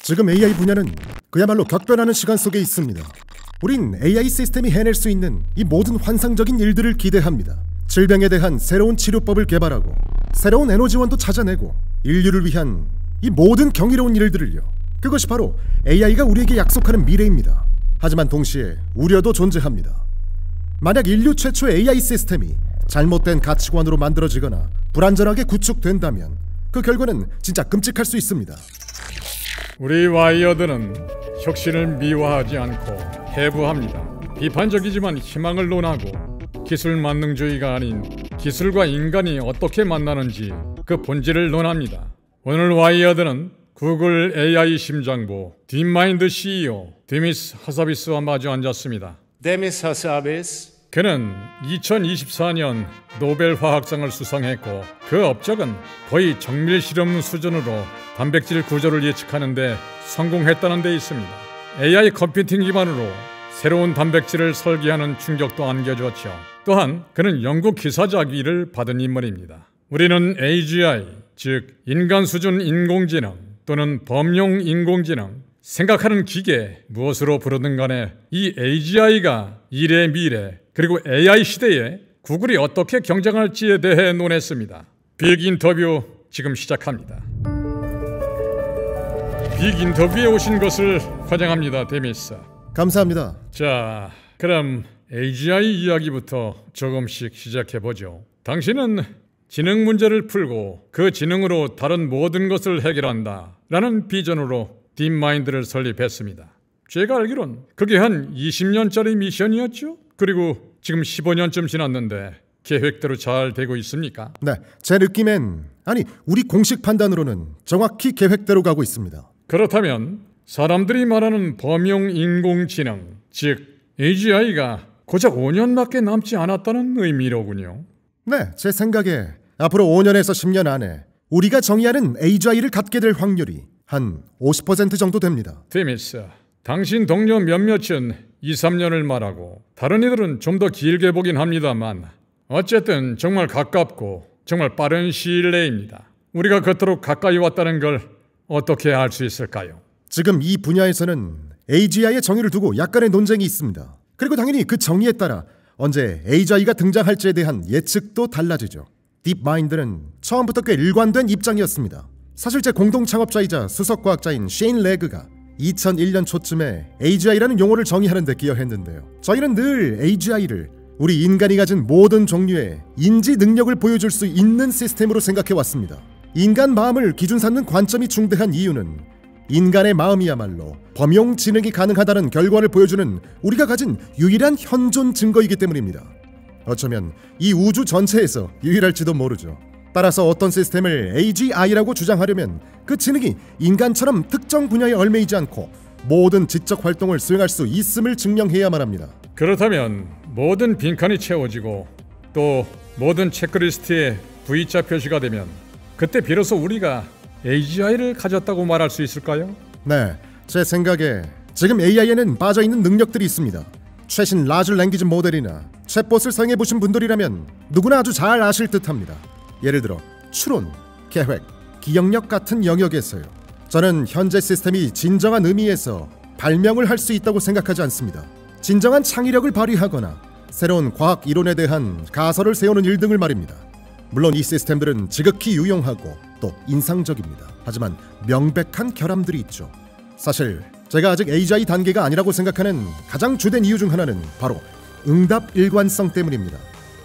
지금 AI 분야는 그야말로 격변하는 시간 속에 있습니다. 우린 AI 시스템이 해낼 수 있는 이 모든 환상적인 일들을 기대합니다. 질병에 대한 새로운 치료법을 개발하고 새로운 에너지원도 찾아내고 인류를 위한 이 모든 경이로운 일들을요. 그것이 바로 AI가 우리에게 약속하는 미래입니다. 하지만 동시에 우려도 존재합니다. 만약 인류 최초의 AI 시스템이 잘못된 가치관으로 만들어지거나 불완전하게 구축된다면 그 결과는 진짜 끔찍할 수 있습니다. 우리 와이어드는 혁신을 미화하지 않고 해부합니다. 비판적이지만 희망을 논하고 기술 만능주의가 아닌 기술과 인간이 어떻게 만나는지 그 본질을 논합니다. 오늘 와이어드는 구글 AI 심장부 딥마인드 CEO 데미스 하사비스와 마주 앉았습니다. 데미스 하사비스. 그는 2024년 노벨 화학상을 수상했고 그 업적은 거의 정밀 실험 수준으로 단백질 구조를 예측하는 데 성공했다는 데 있습니다. AI 컴퓨팅 기반으로 새로운 단백질을 설계하는 충격도 안겨줬죠. 또한 그는 영국 기사자기를 받은 인물입니다. 우리는 AGI, 즉 인간 수준 인공지능 또는 범용 인공지능, 생각하는 기계 무엇으로 부르든 간에 이 AGI가 일의 미래 그리고 AI 시대에 구글이 어떻게 경쟁할지에 대해 논했습니다. 빅 인터뷰 지금 시작합니다. 빅 인터뷰에 오신 것을 환영합니다, 데미스. 감사합니다. 자, 그럼 AGI 이야기부터 조금씩 시작해보죠. 당신은 지능 문제를 풀고 그 지능으로 다른 모든 것을 해결한다 라는 비전으로 딥마인드를 설립했습니다. 제가 알기론 그게 한 20년짜리 미션이었죠? 그리고 지금 15년쯤 지났는데 계획대로 잘 되고 있습니까? 네, 제 느낌엔 우리 공식 판단으로는 정확히 계획대로 가고 있습니다. 그렇다면 사람들이 말하는 범용 인공지능, 즉 AGI가 고작 5년밖에 남지 않았다는 의미로군요. 네, 제 생각에 앞으로 5년에서 10년 안에 우리가 정의하는 AGI를 갖게 될 확률이 한 50% 정도 됩니다. 데미스, 당신 동료 몇몇은 2, 3년을 말하고 다른 이들은 좀 더 길게 보긴 합니다만 어쨌든 정말 가깝고 정말 빠른 시일 내입니다. 우리가 그토록 가까이 왔다는 걸 어떻게 알 수 있을까요? 지금 이 분야에서는 AGI의 정의를 두고 약간의 논쟁이 있습니다. 그리고 당연히 그 정의에 따라 언제 AGI가 등장할지에 대한 예측도 달라지죠. 딥마인드는 처음부터 꽤 일관된 입장이었습니다. 사실 제 공동 창업자이자 수석과학자인 셰인 레그가 2001년 초쯤에 AGI라는 용어를 정의하는 데 기여했는데요. 저희는 늘 AGI를 우리 인간이 가진 모든 종류의 인지 능력을 보여줄 수 있는 시스템으로 생각해왔습니다. 인간 마음을 기준 삼는 관점이 중대한 이유는 인간의 마음이야말로 범용 지능이 가능하다는 결과를 보여주는 우리가 가진 유일한 현존 증거이기 때문입니다. 어쩌면 이 우주 전체에서 유일할지도 모르죠. 따라서 어떤 시스템을 AGI라고 주장하려면 그 지능이 인간처럼 특정 분야에 얽매이지 않고 모든 지적 활동을 수행할 수 있음을 증명해야만 합니다. 그렇다면 모든 빈칸이 채워지고 또 모든 체크리스트에 V자 표시가 되면 그때 비로소 우리가 AGI를 가졌다고 말할 수 있을까요? 네, 제 생각에 지금 AI에는 빠져있는 능력들이 있습니다. 최신 라지 랭귀지 모델이나 챗봇을 사용해보신 분들이라면 누구나 아주 잘 아실 듯합니다. 예를 들어 추론, 계획, 기억력 같은 영역에서요. 저는 현재 시스템이 진정한 의미에서 발명을 할 수 있다고 생각하지 않습니다. 진정한 창의력을 발휘하거나 새로운 과학 이론에 대한 가설을 세우는 일 등을 말입니다. 물론 이 시스템들은 지극히 유용하고 또 인상적입니다. 하지만 명백한 결함들이 있죠. 사실 제가 아직 AGI 단계가 아니라고 생각하는 가장 주된 이유 중 하나는 바로 응답 일관성 때문입니다.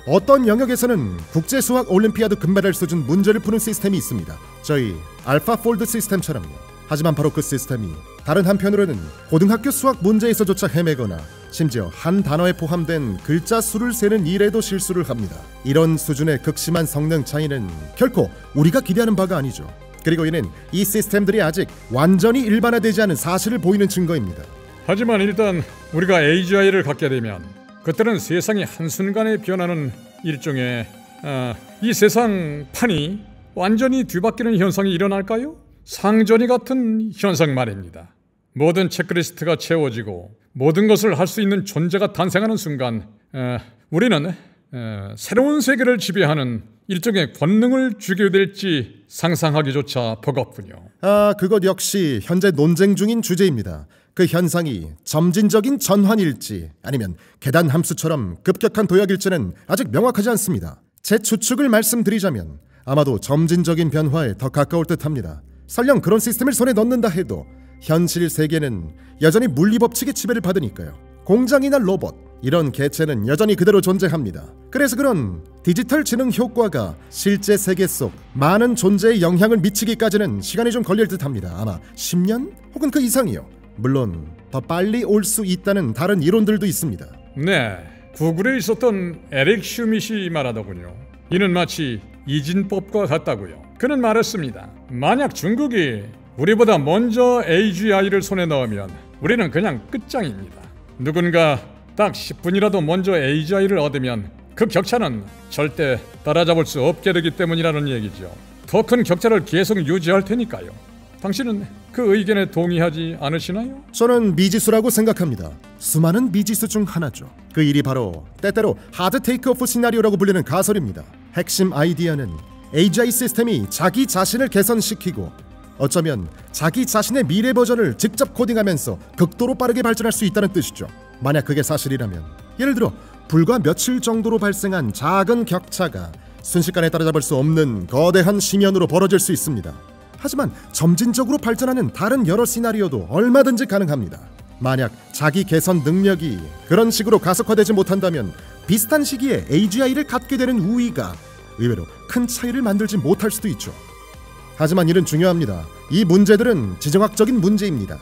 어떤 영역에서는 국제수학 올림피아드 금메달 수준 문제를 푸는 시스템이 있습니다. 저희 알파폴드 시스템처럼요. 하지만 바로 그 시스템이 다른 한편으로는 고등학교 수학 문제에서조차 헤매거나 심지어 한 단어에 포함된 글자 수를 세는 일에도 실수를 합니다. 이런 수준의 극심한 성능 차이는 결코 우리가 기대하는 바가 아니죠. 그리고 이는 이 시스템들이 아직 완전히 일반화되지 않은 사실을 보이는 증거입니다. 하지만 일단 우리가 AGI를 갖게 되면 그때는 세상이 한순간에 변하는 일종의 이 세상판이 완전히 뒤바뀌는 현상이 일어날까요? 상전이 같은 현상 말입니다. 모든 체크리스트가 채워지고 모든 것을 할 수 있는 존재가 탄생하는 순간 우리는 새로운 세계를 지배하는 일종의 권능을 주게 될지 상상하기조차 버겁군요. 그것 역시 현재 논쟁 중인 주제입니다. 그 현상이 점진적인 전환일지 아니면 계단 함수처럼 급격한 도약일지는 아직 명확하지 않습니다. 제 추측을 말씀드리자면 아마도 점진적인 변화에 더 가까울 듯합니다. 설령 그런 시스템을 손에 넣는다 해도 현실 세계는 여전히 물리법칙의 지배를 받으니까요. 공장이나 로봇 이런 개체는 여전히 그대로 존재합니다. 그래서 그런 디지털 지능 효과가 실제 세계 속 많은 존재에 영향을 미치기까지는 시간이 좀 걸릴 듯합니다. 아마 10년 혹은 그 이상이요. 물론 더 빨리 올 수 있다는 다른 이론들도 있습니다. 네, 구글에 있었던 에릭 슈밋이 말하더군요. 이는 마치 이진법과 같다고요. 그는 말했습니다. 만약 중국이 우리보다 먼저 AGI를 손에 넣으면 우리는 그냥 끝장입니다. 누군가 딱 10분이라도 먼저 AGI를 얻으면 그 격차는 절대 따라잡을 수 없게 되기 때문이라는 얘기죠. 더 큰 격차를 계속 유지할 테니까요. 당신은 그 의견에 동의하지 않으시나요? 저는 미지수라고 생각합니다. 수많은 미지수 중 하나죠. 그 일이 바로 때때로 하드 테이크오프 시나리오라고 불리는 가설입니다. 핵심 아이디어는 AGI 시스템이 자기 자신을 개선시키고 어쩌면 자기 자신의 미래 버전을 직접 코딩하면서 극도로 빠르게 발전할 수 있다는 뜻이죠. 만약 그게 사실이라면 예를 들어 불과 며칠 정도로 발생한 작은 격차가 순식간에 따라잡을 수 없는 거대한 심연으로 벌어질 수 있습니다. 하지만 점진적으로 발전하는 다른 여러 시나리오도 얼마든지 가능합니다. 만약 자기 개선 능력이 그런 식으로 가속화되지 못한다면 비슷한 시기에 AGI를 갖게 되는 우위가 의외로 큰 차이를 만들지 못할 수도 있죠. 하지만 이는 중요합니다. 이 문제들은 지정학적인 문제입니다.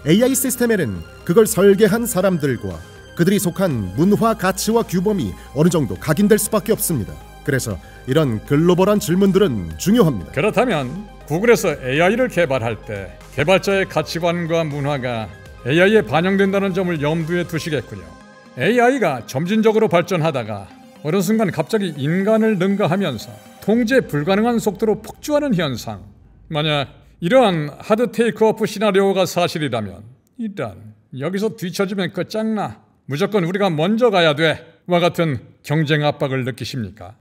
AI 시스템에는 그걸 설계한 사람들과 그들이 속한 문화 가치와 규범이 어느 정도 각인될 수밖에 없습니다. 그래서 이런 글로벌한 질문들은 중요합니다. 그렇다면 구글에서 AI를 개발할 때 개발자의 가치관과 문화가 AI에 반영된다는 점을 염두에 두시겠군요. AI가 점진적으로 발전하다가 어느 순간 갑자기 인간을 능가하면서 통제 불가능한 속도로 폭주하는 현상, 만약 이러한 하드 테이크오프 시나리오가 사실이라면 일단 여기서 뒤처지면 끝장나, 무조건 우리가 먼저 가야 돼 와 같은 경쟁 압박을 느끼십니까?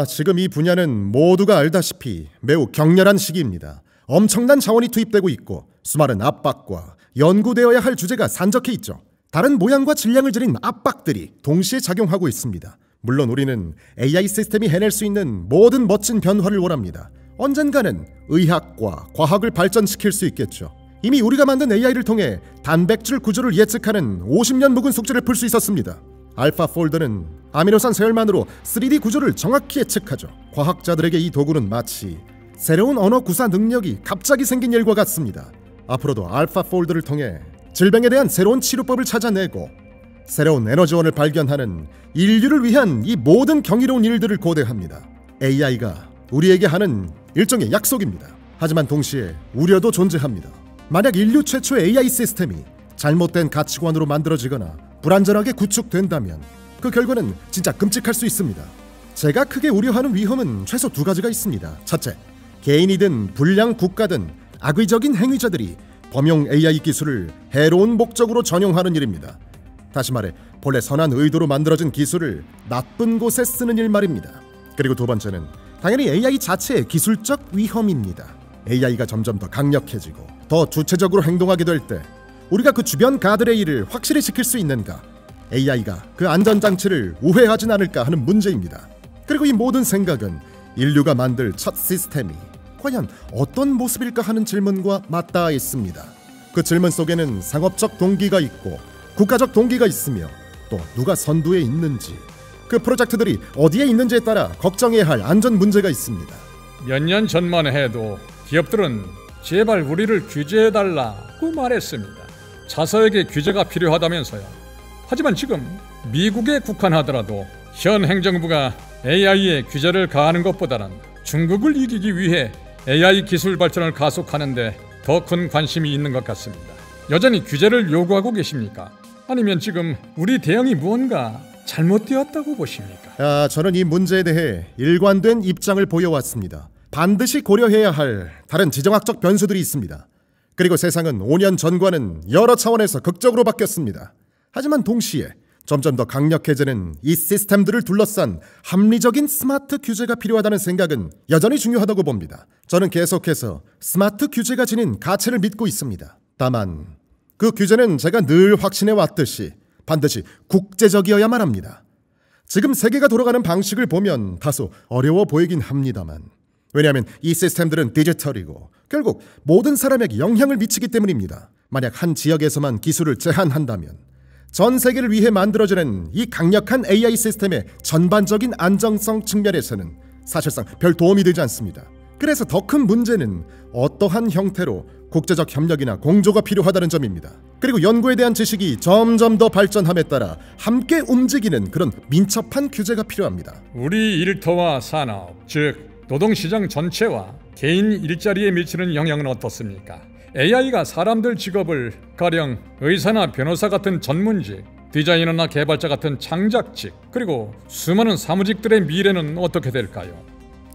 지금 이 분야는 모두가 알다시피 매우 격렬한 시기입니다. 엄청난 자원이 투입되고 있고 수많은 압박과 연구되어야 할 주제가 산적해 있죠. 다른 모양과 질량을 지닌 압박들이 동시에 작용하고 있습니다. 물론 우리는 AI 시스템이 해낼 수 있는 모든 멋진 변화를 원합니다. 언젠가는 의학과 과학을 발전시킬 수 있겠죠. 이미 우리가 만든 AI를 통해 단백질 구조를 예측하는 50년 묵은 숙제를 풀 수 있었습니다. 알파폴드는 아미노산 서열만으로 3D 구조를 정확히 예측하죠. 과학자들에게 이 도구는 마치 새로운 언어 구사 능력이 갑자기 생긴 일과 같습니다. 앞으로도 알파폴드를 통해 질병에 대한 새로운 치료법을 찾아내고 새로운 에너지원을 발견하는 인류를 위한 이 모든 경이로운 일들을 고대합니다. AI가 우리에게 하는 일종의 약속입니다. 하지만 동시에 우려도 존재합니다. 만약 인류 최초의 AI 시스템이 잘못된 가치관으로 만들어지거나 불안전하게 구축된다면 그 결과는 진짜 끔찍할 수 있습니다. 제가 크게 우려하는 위험은 최소 두 가지가 있습니다. 첫째, 개인이든 불량 국가든 악의적인 행위자들이 범용 AI 기술을 해로운 목적으로 전용하는 일입니다. 다시 말해 본래 선한 의도로 만들어진 기술을 나쁜 곳에 쓰는 일 말입니다. 그리고 두 번째는 당연히 AI 자체의 기술적 위험입니다. AI가 점점 더 강력해지고 더 주체적으로 행동하게 될 때 우리가 그 주변 가드레일을 확실히 지킬 수 있는가, AI가 그 안전장치를 우회하진 않을까 하는 문제입니다. 그리고 이 모든 생각은 인류가 만들 첫 시스템이 과연 어떤 모습일까 하는 질문과 맞닿아 있습니다. 그 질문 속에는 상업적 동기가 있고 국가적 동기가 있으며 또 누가 선두에 있는지, 그 프로젝트들이 어디에 있는지에 따라 걱정해야 할 안전 문제가 있습니다. 몇 년 전만 해도 기업들은 제발 우리를 규제해달라고 말했습니다. 자사에게 규제가 필요하다면서요. 하지만 지금 미국에 국한하더라도 현 행정부가 AI에 규제를 가하는 것보다는 중국을 이기기 위해 AI 기술 발전을 가속하는데 더 큰 관심이 있는 것 같습니다. 여전히 규제를 요구하고 계십니까? 아니면 지금 우리 대응이 무언가 잘못되었다고 보십니까? 저는 이 문제에 대해 일관된 입장을 보여왔습니다. 반드시 고려해야 할 다른 지정학적 변수들이 있습니다. 그리고 세상은 5년 전과는 여러 차원에서 극적으로 바뀌었습니다. 하지만 동시에 점점 더 강력해지는 이 시스템들을 둘러싼 합리적인 스마트 규제가 필요하다는 생각은 여전히 중요하다고 봅니다. 저는 계속해서 스마트 규제가 지닌 가치를 믿고 있습니다. 다만 그 규제는 제가 늘 확신해 왔듯이 반드시 국제적이어야만 합니다. 지금 세계가 돌아가는 방식을 보면 다소 어려워 보이긴 합니다만, 왜냐하면 이 시스템들은 디지털이고 결국 모든 사람에게 영향을 미치기 때문입니다. 만약 한 지역에서만 기술을 제한한다면 전 세계를 위해 만들어지는 이 강력한 AI 시스템의 전반적인 안정성 측면에서는 사실상 별 도움이 되지 않습니다. 그래서 더 큰 문제는 어떠한 형태로 국제적 협력이나 공조가 필요하다는 점입니다. 그리고 연구에 대한 지식이 점점 더 발전함에 따라 함께 움직이는 그런 민첩한 규제가 필요합니다. 우리 일터와 산업, 즉 노동시장 전체와 개인 일자리에 미치는 영향은 어떻습니까? AI가 사람들 직업을 가령 의사나 변호사 같은 전문직, 디자이너나 개발자 같은 창작직, 그리고 수많은 사무직들의 미래는 어떻게 될까요?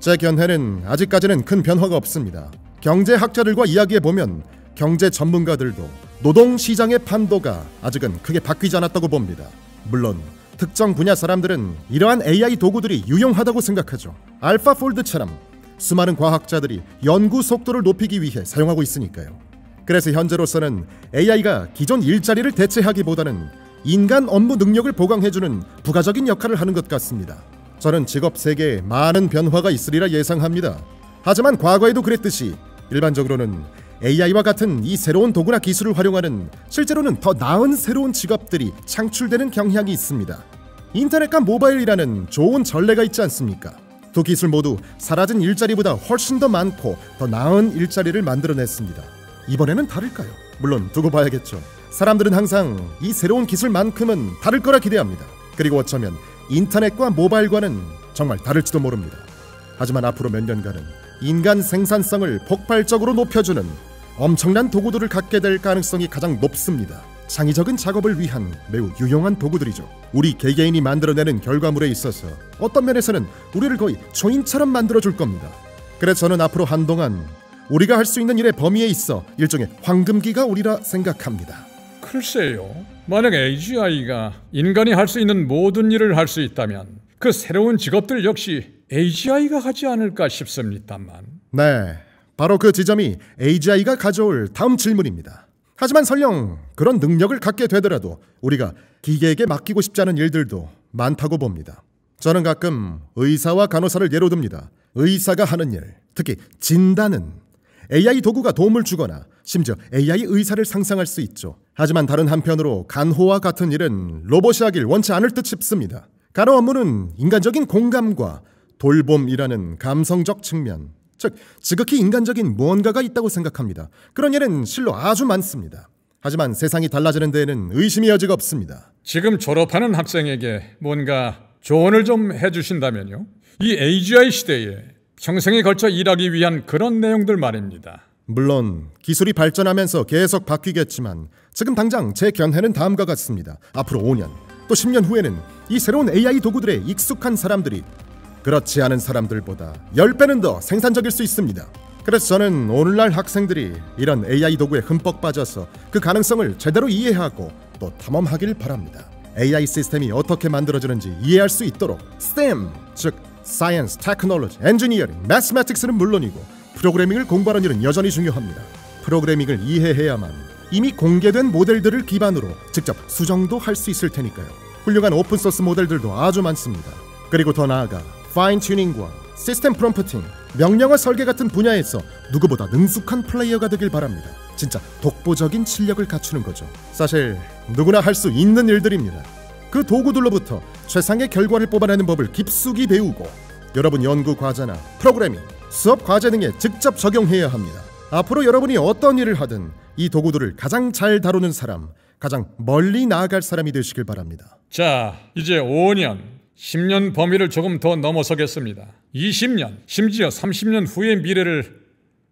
제 견해는 아직까지는 큰 변화가 없습니다. 경제학자들과 이야기해보면 경제 전문가들도 노동시장의 판도가 아직은 크게 바뀌지 않았다고 봅니다. 물론 특정 분야 사람들은 이러한 AI 도구들이 유용하다고 생각하죠. 알파폴드처럼 수많은 과학자들이 연구 속도를 높이기 위해 사용하고 있으니까요. 그래서 현재로서는 AI가 기존 일자리를 대체하기보다는 인간 업무 능력을 보강해주는 부가적인 역할을 하는 것 같습니다. 저는 직업 세계에 많은 변화가 있으리라 예상합니다. 하지만 과거에도 그랬듯이 일반적으로는 AI와 같은 이 새로운 도구나 기술을 활용하는 실제로는 더 나은 새로운 직업들이 창출되는 경향이 있습니다. 인터넷과 모바일이라는 좋은 전례가 있지 않습니까? 두 기술 모두 사라진 일자리보다 훨씬 더 많고 더 나은 일자리를 만들어냈습니다. 이번에는 다를까요? 물론 두고 봐야겠죠. 사람들은 항상 이 새로운 기술만큼은 다를 거라 기대합니다. 그리고 어쩌면 인터넷과 모바일과는 정말 다를지도 모릅니다. 하지만 앞으로 몇 년간은 인간 생산성을 폭발적으로 높여주는 엄청난 도구들을 갖게 될 가능성이 가장 높습니다. 창의적인 작업을 위한 매우 유용한 도구들이죠. 우리 개개인이 만들어내는 결과물에 있어서 어떤 면에서는 우리를 거의 초인처럼 만들어줄 겁니다. 그래서 저는 앞으로 한동안 우리가 할 수 있는 일의 범위에 있어 일종의 황금기가 오리라 생각합니다. 글쎄요, 만약 AGI가 인간이 할 수 있는 모든 일을 할 수 있다면 그 새로운 직업들 역시 AGI가 하지 않을까 싶습니다만. 네, 바로 그 지점이 AGI가 가져올 다음 질문입니다. 하지만 설령 그런 능력을 갖게 되더라도 우리가 기계에게 맡기고 싶지 않은 일들도 많다고 봅니다. 저는 가끔 의사와 간호사를 예로 듭니다. 의사가 하는 일, 특히 진단은 AI 도구가 도움을 주거나 심지어 AI 의사를 상상할 수 있죠. 하지만 다른 한편으로 간호와 같은 일은 로봇이 하길 원치 않을 듯 싶습니다. 간호 업무는 인간적인 공감과 돌봄이라는 감성적 측면, 즉 지극히 인간적인 무언가가 있다고 생각합니다. 그런 일은 실로 아주 많습니다. 하지만 세상이 달라지는 데에는 의심의 여지가 없습니다. 지금 졸업하는 학생에게 뭔가 조언을 좀 해주신다면요? 이 AGI 시대에 평생에 걸쳐 일하기 위한 그런 내용들 말입니다. 물론 기술이 발전하면서 계속 바뀌겠지만 지금 당장 제 견해는 다음과 같습니다. 앞으로 5년, 또 10년 후에는 이 새로운 AI 도구들에 익숙한 사람들이 그렇지 않은 사람들보다 10배는 더 생산적일 수 있습니다. 그래서 저는 오늘날 학생들이 이런 AI 도구에 흠뻑 빠져서 그 가능성을 제대로 이해하고 또 탐험하길 바랍니다. AI 시스템이 어떻게 만들어지는지 이해할 수 있도록 STEM, 즉 Science, Technology, Engineering, Mathematics는 물론이고 프로그래밍을 공부하는 일은 여전히 중요합니다. 프로그래밍을 이해해야만 이미 공개된 모델들을 기반으로 직접 수정도 할 수 있을 테니까요. 훌륭한 오픈소스 모델들도 아주 많습니다. 그리고 더 나아가 파인 튜닝과 시스템 프롬프팅, 명령어 설계 같은 분야에서 누구보다 능숙한 플레이어가 되길 바랍니다. 진짜 독보적인 실력을 갖추는 거죠. 사실 누구나 할 수 있는 일들입니다. 그 도구들로부터 최상의 결과를 뽑아내는 법을 깊숙이 배우고 여러분 연구 과제나 프로그래밍, 수업 과제 등에 직접 적용해야 합니다. 앞으로 여러분이 어떤 일을 하든 이 도구들을 가장 잘 다루는 사람, 가장 멀리 나아갈 사람이 되시길 바랍니다. 자, 이제 5년, 10년 범위를 조금 더 넘어서겠습니다. 20년, 심지어 30년 후의 미래를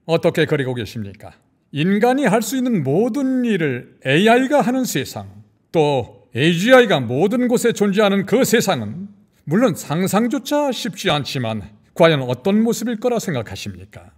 어떻게 그리고 계십니까? 인간이 할 수 있는 모든 일을 AI가 하는 세상, 또 AGI가 모든 곳에 존재하는 그 세상은 물론 상상조차 쉽지 않지만 과연 어떤 모습일 거라 생각하십니까?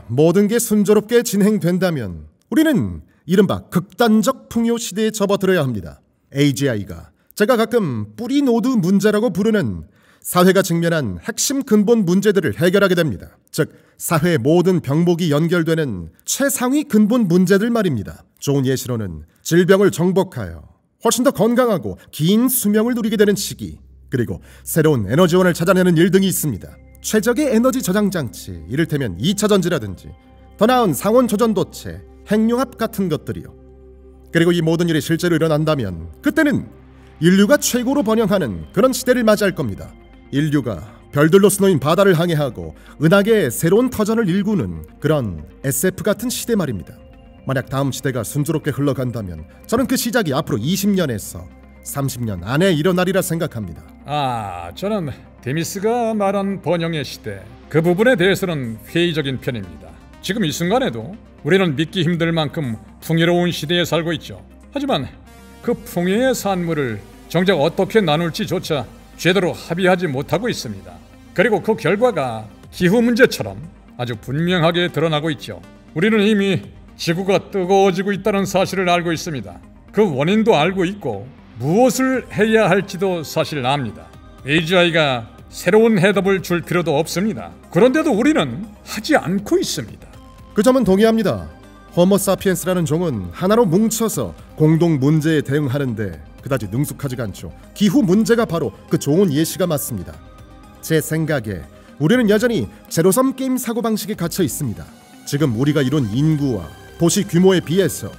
모든 게 순조롭게 진행된다면 우리는 이른바 극단적 풍요 시대에 접어들어야 합니다. AGI가 제가 가끔 뿌리 노드 문제라고 부르는 사회가 직면한 핵심 근본 문제들을 해결하게 됩니다. 즉, 사회의 모든 병목이 연결되는 최상위 근본 문제들 말입니다. 좋은 예시로는 질병을 정복하여 훨씬 더 건강하고 긴 수명을 누리게 되는 시기, 그리고 새로운 에너지원을 찾아내는 일 등이 있습니다. 최적의 에너지 저장 장치, 이를테면 2차전지라든지 더 나은 상온 조전도체, 핵융합 같은 것들이요. 그리고 이 모든 일이 실제로 일어난다면 그때는 인류가 최고로 번영하는 그런 시대를 맞이할 겁니다. 인류가 별들로 놓인 바다를 항해하고 은하계의 새로운 터전을 일구는 그런 SF 같은 시대 말입니다. 만약 다음 시대가 순조롭게 흘러간다면 저는 그 시작이 앞으로 20년에서 30년 안에 일어나리라 생각합니다. 저는 데미스가 말한 번영의 시대, 그 부분에 대해서는 회의적인 편입니다. 지금 이 순간에도 우리는 믿기 힘들 만큼 풍요로운 시대에 살고 있죠. 하지만 그 풍요의 산물을 정작 어떻게 나눌지조차 제대로 합의하지 못하고 있습니다. 그리고 그 결과가 기후 문제처럼 아주 분명하게 드러나고 있죠. 우리는 이미 지구가 뜨거워지고 있다는 사실을 알고 있습니다. 그 원인도 알고 있고 무엇을 해야 할지도 사실 압니다. AGI가 새로운 해답을 줄 필요도 없습니다. 그런데도 우리는 하지 않고 있습니다. 그 점은 동의합니다. 호모 사피엔스라는 종은 하나로 뭉쳐서 공동 문제에 대응하는데 그다지 능숙하지가 않죠. 기후 문제가 바로 그 좋은 예시가 맞습니다. 제 생각에 우리는 여전히 제로섬 게임 사고방식에 갇혀 있습니다. 지금 우리가 이룬 인구와 도시 규모에 비해서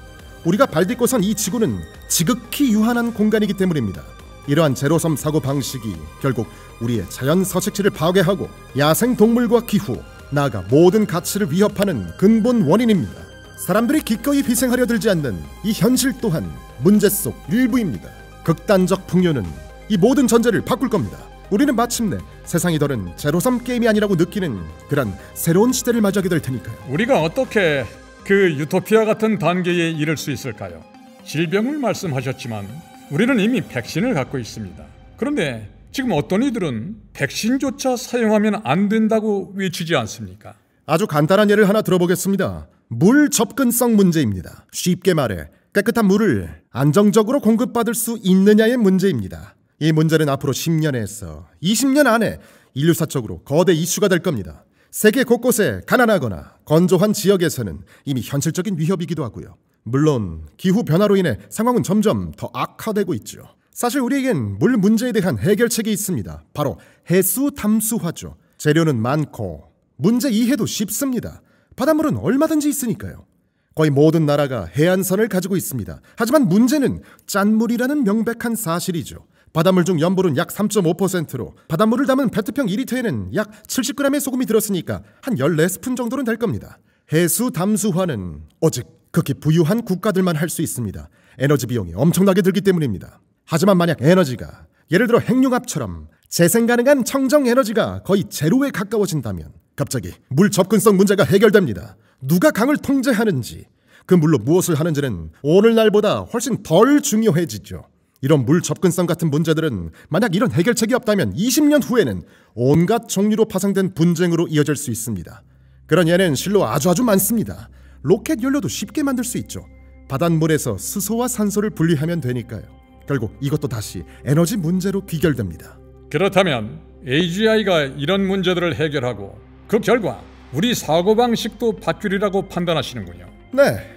우리가 발딛고 선 이 지구는 지극히 유한한 공간이기 때문입니다. 이러한 제로섬 사고방식이 결국 우리의 자연 서식지를 파괴하고 야생동물과 기후, 나아가 모든 가치를 위협하는 근본 원인입니다. 사람들이 기꺼이 희생하려 들지 않는 이 현실 또한 문제 속 일부입니다. 극단적 풍요는 이 모든 전제를 바꿀 겁니다. 우리는 마침내 세상이 더는 제로섬 게임이 아니라고 느끼는 그런 새로운 시대를 맞이하게 될 테니까요. 우리가 어떻게 그 유토피아 같은 단계에 이를 수 있을까요? 질병을 말씀하셨지만 우리는 이미 백신을 갖고 있습니다. 그런데 지금 어떤 이들은 백신조차 사용하면 안 된다고 외치지 않습니까? 아주 간단한 예를 하나 들어보겠습니다. 물 접근성 문제입니다. 쉽게 말해 깨끗한 물을 안정적으로 공급받을 수 있느냐의 문제입니다. 이 문제는 앞으로 10년에서 20년 안에 인류사적으로 거대 이슈가 될 겁니다. 세계 곳곳에 가난하거나 건조한 지역에서는 이미 현실적인 위협이기도 하고요. 물론 기후 변화로 인해 상황은 점점 더 악화되고 있죠. 사실 우리에겐 물 문제에 대한 해결책이 있습니다. 바로 해수 담수화죠. 재료는 많고 문제 이해도 쉽습니다. 바닷물은 얼마든지 있으니까요. 거의 모든 나라가 해안선을 가지고 있습니다. 하지만 문제는 짠물이라는 명백한 사실이죠. 바닷물 중 염분은 약 3.5%로 바닷물을 담은 페트병 2리터에는 약 70g의 소금이 들었으니까 한 14스푼 정도는 될 겁니다. 해수 담수화는 오직 극히 부유한 국가들만 할 수 있습니다. 에너지 비용이 엄청나게 들기 때문입니다. 하지만 만약 에너지가 예를 들어 핵융합처럼 재생 가능한 청정 에너지가 거의 제로에 가까워진다면 갑자기 물 접근성 문제가 해결됩니다. 누가 강을 통제하는지, 그 물로 무엇을 하는지는 오늘날보다 훨씬 덜 중요해지죠. 이런 물 접근성 같은 문제들은 만약 이런 해결책이 없다면 20년 후에는 온갖 종류로 파생된 분쟁으로 이어질 수 있습니다. 그런 예는 실로 아주 많습니다. 로켓 연료도 쉽게 만들 수 있죠. 바닷물에서 수소와 산소를 분리하면 되니까요. 결국 이것도 다시 에너지 문제로 귀결됩니다. 그렇다면 AGI가 이런 문제들을 해결하고 그 결과 우리 사고방식도 바뀌리라고 판단하시는군요. 네,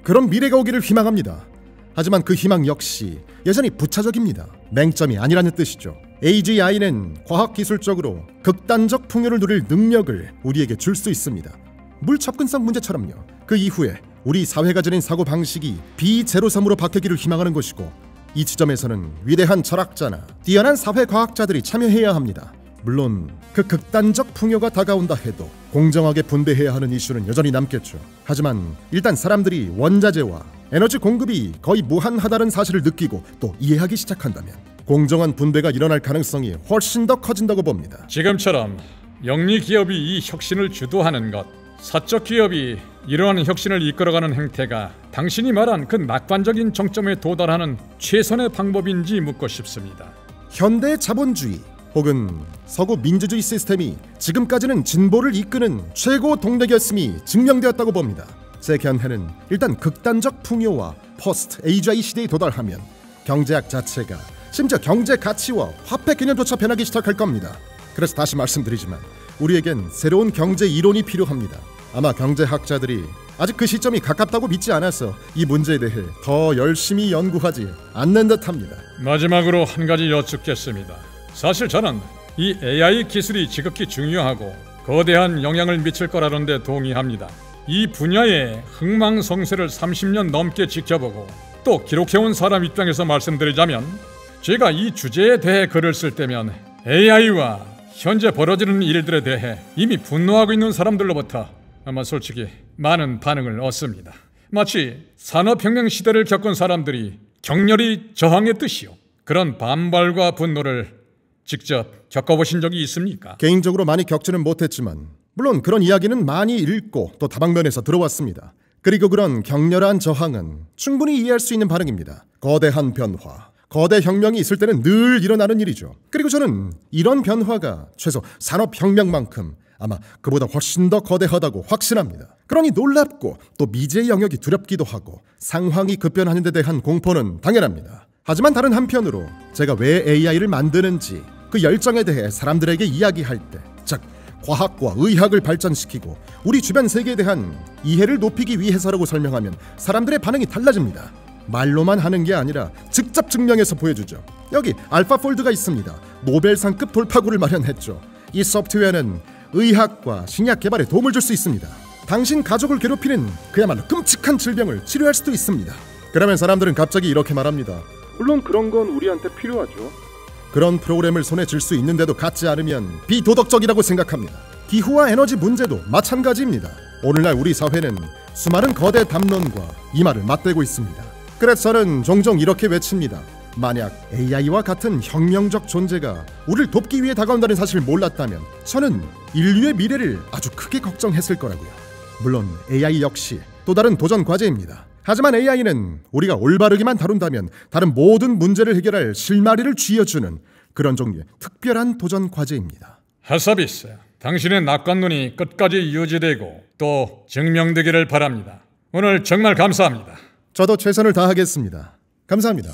그런 미래가 오기를 희망합니다. 하지만 그 희망 역시 여전히 부차적입니다. 맹점이 아니라는 뜻이죠. AGI는 과학기술적으로 극단적 풍요를 누릴 능력을 우리에게 줄 수 있습니다. 물 접근성 문제처럼요. 그 이후에 우리 사회가 지닌 사고방식이 비제로섬으로 바뀌기를 희망하는 것이고, 이 지점에서는 위대한 철학자나 뛰어난 사회과학자들이 참여해야 합니다. 물론 그 극단적 풍요가 다가온다 해도 공정하게 분배해야 하는 이슈는 여전히 남겠죠. 하지만 일단 사람들이 원자재와 에너지 공급이 거의 무한하다는 사실을 느끼고 또 이해하기 시작한다면 공정한 분배가 일어날 가능성이 훨씬 더 커진다고 봅니다. 지금처럼 영리 기업이 이 혁신을 주도하는 것, 사적 기업이 이러한 혁신을 이끌어가는 행태가 당신이 말한 그 낙관적인 정점에 도달하는 최선의 방법인지 묻고 싶습니다. 현대 자본주의 혹은 서구 민주주의 시스템이 지금까지는 진보를 이끄는 최고 동력이었음이 증명되었다고 봅니다. 제 견해는 일단 극단적 풍요와 포스트 AGI 시대에 도달하면 경제학 자체가 심지어 경제 가치와 화폐 개념조차 변하기 시작할 겁니다. 그래서 다시 말씀드리지만 우리에겐 새로운 경제 이론이 필요합니다. 아마 경제학자들이 아직 그 시점이 가깝다고 믿지 않아서 이 문제에 대해 더 열심히 연구하지 않는 듯합니다. 마지막으로 한 가지 여쭙겠습니다. 사실 저는 이 AI 기술이 지극히 중요하고 거대한 영향을 미칠 거라는 데 동의합니다. 이 분야의 흥망성쇠를 30년 넘게 지켜보고 또 기록해온 사람 입장에서 말씀드리자면 제가 이 주제에 대해 글을 쓸 때면 AI와 현재 벌어지는 일들에 대해 이미 분노하고 있는 사람들로부터 아마 솔직히 많은 반응을 얻습니다. 마치 산업혁명 시대를 겪은 사람들이 격렬히 저항했듯이요. 그런 반발과 분노를 직접 겪어보신 적이 있습니까? 개인적으로 많이 겪지는 못했지만 물론 그런 이야기는 많이 읽고 또 다방면에서 들어왔습니다. 그리고 그런 격렬한 저항은 충분히 이해할 수 있는 반응입니다. 거대한 변화, 거대 혁명이 있을 때는 늘 일어나는 일이죠. 그리고 저는 이런 변화가 최소 산업혁명만큼 아마 그보다 훨씬 더 거대하다고 확신합니다. 그러니 놀랍고 또 미지의 영역이 두렵기도 하고 상황이 급변하는 데 대한 공포는 당연합니다. 하지만 다른 한편으로 제가 왜 AI를 만드는지 그 열정에 대해 사람들에게 이야기할 때, 즉 과학과 의학을 발전시키고 우리 주변 세계에 대한 이해를 높이기 위해서라고 설명하면 사람들의 반응이 달라집니다. 말로만 하는 게 아니라 직접 증명해서 보여주죠. 여기 알파폴드가 있습니다. 노벨상급 돌파구를 마련했죠. 이 소프트웨어는 의학과 신약 개발에 도움을 줄 수 있습니다. 당신 가족을 괴롭히는 그야말로 끔찍한 질병을 치료할 수도 있습니다. 그러면 사람들은 갑자기 이렇게 말합니다. 물론 그런 건 우리한테 필요하죠. 그런 프로그램을 손에 쥘 수 있는데도 갖지 않으면 비도덕적이라고 생각합니다. 기후와 에너지 문제도 마찬가지입니다. 오늘날 우리 사회는 수많은 거대 담론과 이 말을 맞대고 있습니다. 그래서 저는 종종 이렇게 외칩니다. 만약 AI와 같은 혁명적 존재가 우리를 돕기 위해 다가온다는 사실을 몰랐다면 저는 인류의 미래를 아주 크게 걱정했을 거라고요. 물론 AI 역시 또 다른 도전 과제입니다. 하지만 AI는 우리가 올바르게만 다룬다면 다른 모든 문제를 해결할 실마리를 쥐어주는 그런 종류의 특별한 도전 과제입니다. 하사비스, 당신의 낙관론이 끝까지 유지되고 또 증명되기를 바랍니다. 오늘 정말 감사합니다. 저도 최선을 다하겠습니다. 감사합니다.